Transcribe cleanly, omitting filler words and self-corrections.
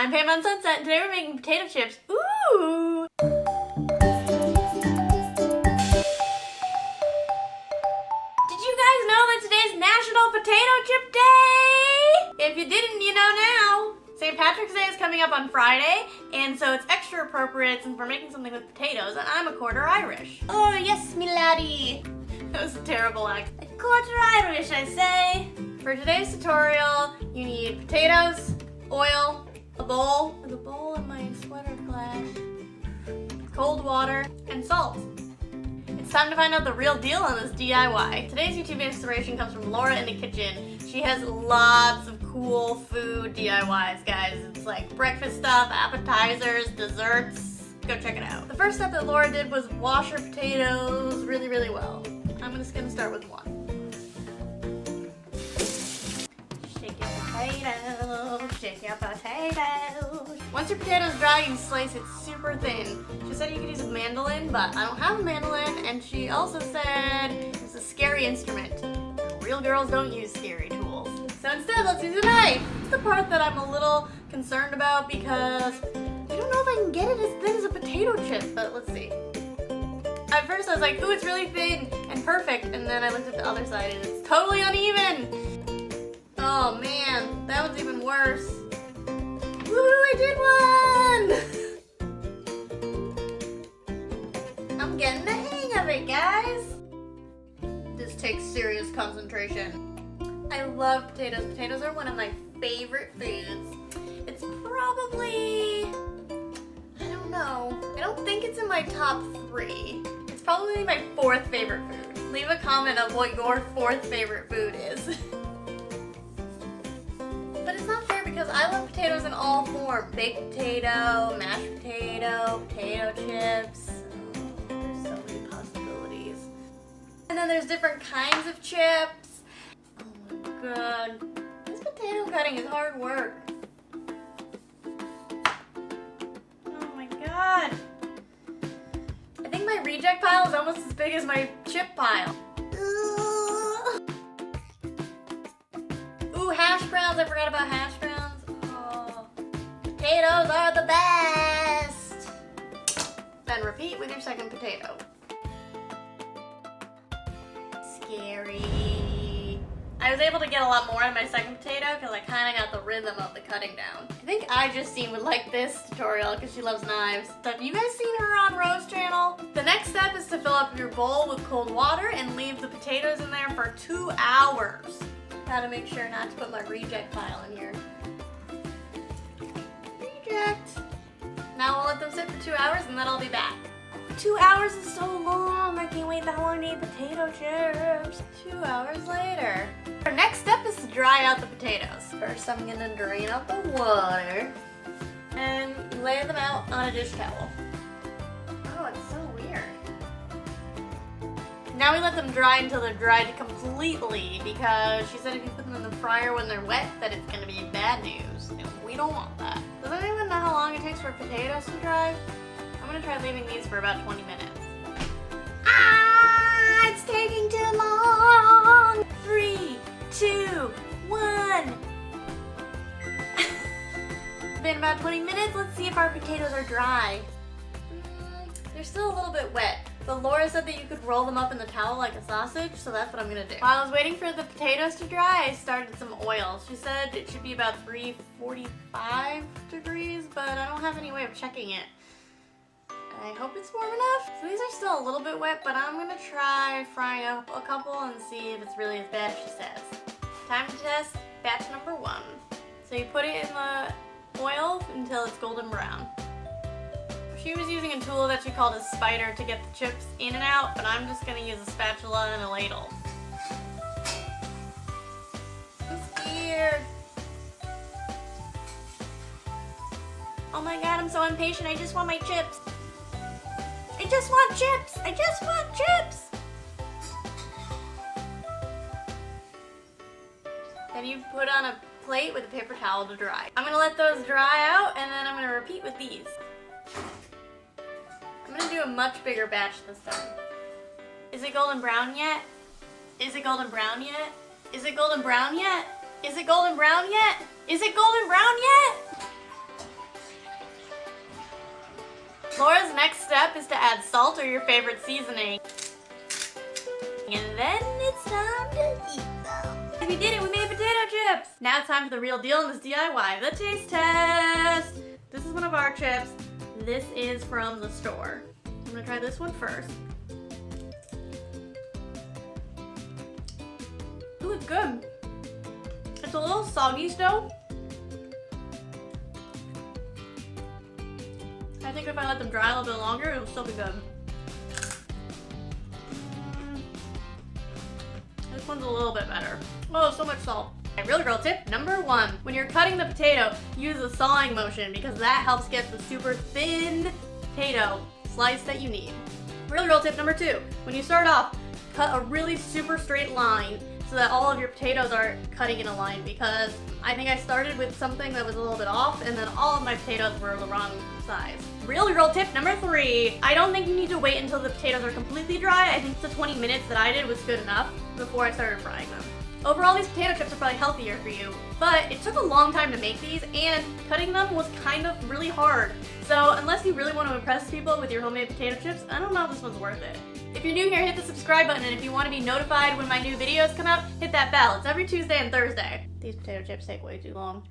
I'm PamOnSunset, and today we're making potato chips. Ooh! Did you guys know that today's National Potato Chip Day? If you didn't, you know now. St. Patrick's Day is coming up on Friday, and so it's extra appropriate since we're making something with potatoes, and I'm a quarter Irish. Oh, yes, me laddie. That was a terrible act. A quarter Irish, I say. For today's tutorial, you need potatoes, oil, a bowl with a bowl in my sweater glass, cold water, and salt. It's time to find out the real deal on this DIY. Today's YouTube inspiration comes from Laura in the kitchen. She has lots of cool food DIYs, guys. It's like breakfast stuff, appetizers, desserts. Go check it out. The first step that Laura did was wash her potatoes really, really well. I'm just gonna start with one. Shake your potatoes, shake your potatoes. Once your potatoes dry, you slice it super thin. She said you could use a mandolin, but I don't have a mandolin, and she also said it's a scary instrument. Real girls don't use scary tools. So instead, let's use a knife. It's the part that I'm a little concerned about because I don't know if I can get it as thin as a potato chip, but let's see. At first I was like, ooh, it's really thin and perfect, and then I looked at the other side and it's totally uneven. Oh man, that one's even worse. Woo, I did one! I'm getting the hang of it, guys. This takes serious concentration. I love potatoes. Potatoes are one of my favorite foods. It's probably, I don't know. I don't think it's in my top 3. It's probably my 4th favorite food. Leave a comment of what your 4th favorite food is. But it's not fair because I love potatoes in all forms. Baked potato, mashed potato, potato chips. Oh, there's so many possibilities. And then there's different kinds of chips. Oh my god. This potato cutting is hard work. Oh my god. I think my reject pile is almost as big as my chip pile. Ooh, hash browns. I forgot about hash browns. Oh. Potatoes are the best. Then repeat with your second potato. Scary. I was able to get a lot more on my second potato because I kind of got the rhythm of the cutting down. I think Justine would like this tutorial because she loves knives. So have you guys seen her on Rose's channel? The next step is to fill up your bowl with cold water and leave the potatoes in there for 2 hours. Gotta make sure not to put my reject pile in here. Reject. Now we'll let them sit for 2 hours and then I'll be back. 2 hours is so long. I can't wait that long to eat potato chips. 2 hours later. Our next step is to dry out the potatoes. First, I'm gonna drain out the water and lay them out on a dish towel. Oh, it's so weird. Now we let them dry until they're dried completely because she said if you put them in the fryer when they're wet, that it's gonna be bad news. And we don't want that. Does anyone know how long it takes for potatoes to dry? I'm gonna try leaving these for about 20 minutes. Ah, it's taking too long! 3, 2, 1. It's been about 20 minutes. Let's see if our potatoes are dry. They're still a little bit wet, but Laura said that you could roll them up in the towel like a sausage, so that's what I'm gonna do. While I was waiting for the potatoes to dry, I started some oil. She said it should be about 345 degrees, but I don't have any way of checking it. I hope it's warm enough. So these are still a little bit wet, but I'm gonna try frying up a couple and see if it's really as bad as she says. Time to test batch number 1. So you put it in the oil until it's golden brown. She was using a tool that she called a spider to get the chips in and out, but I'm just gonna use a spatula and a ladle. I'm scared. Oh my god, I'm so impatient. I just want my chips. I just want chips! I just want chips! Then you put on a plate with a paper towel to dry. I'm gonna let those dry out and then I'm gonna repeat with these. I'm gonna do a much bigger batch this time. Is it golden brown yet? Is it golden brown yet? Is it golden brown yet? Is it golden brown yet? Is it golden brown yet? Laura's next step is to add salt or your favorite seasoning. And then it's time to eat them. We did it, we made potato chips! Now it's time for the real deal in this DIY, the taste test! This is one of our chips. This is from the store. I'm gonna try this one first. Ooh, it's good. It's a little soggy still. I think if I let them dry a little bit longer, it'll still be good. This one's a little bit better. Oh, so much salt. Okay, real girl tip number 1. When you're cutting the potato, use a sawing motion because that helps get the super thin potato slice that you need. Real girl tip number 2. When you start off, cut a really super straight line so that all of your potatoes are cutting in a line, because I think I started with something that was a little bit off and then all of my potatoes were the wrong size. Real girl tip number 3. I don't think you need to wait until the potatoes are completely dry. I think the 20 minutes that I did was good enough before I started frying them. Overall, these potato chips are probably healthier for you, but it took a long time to make these and cutting them was kind of really hard. So unless you really want to impress people with your homemade potato chips, I don't know if this one's worth it. If you're new here, hit the subscribe button, and if you want to be notified when my new videos come out, hit that bell. It's every Tuesday and Thursday. These potato chips take way too long.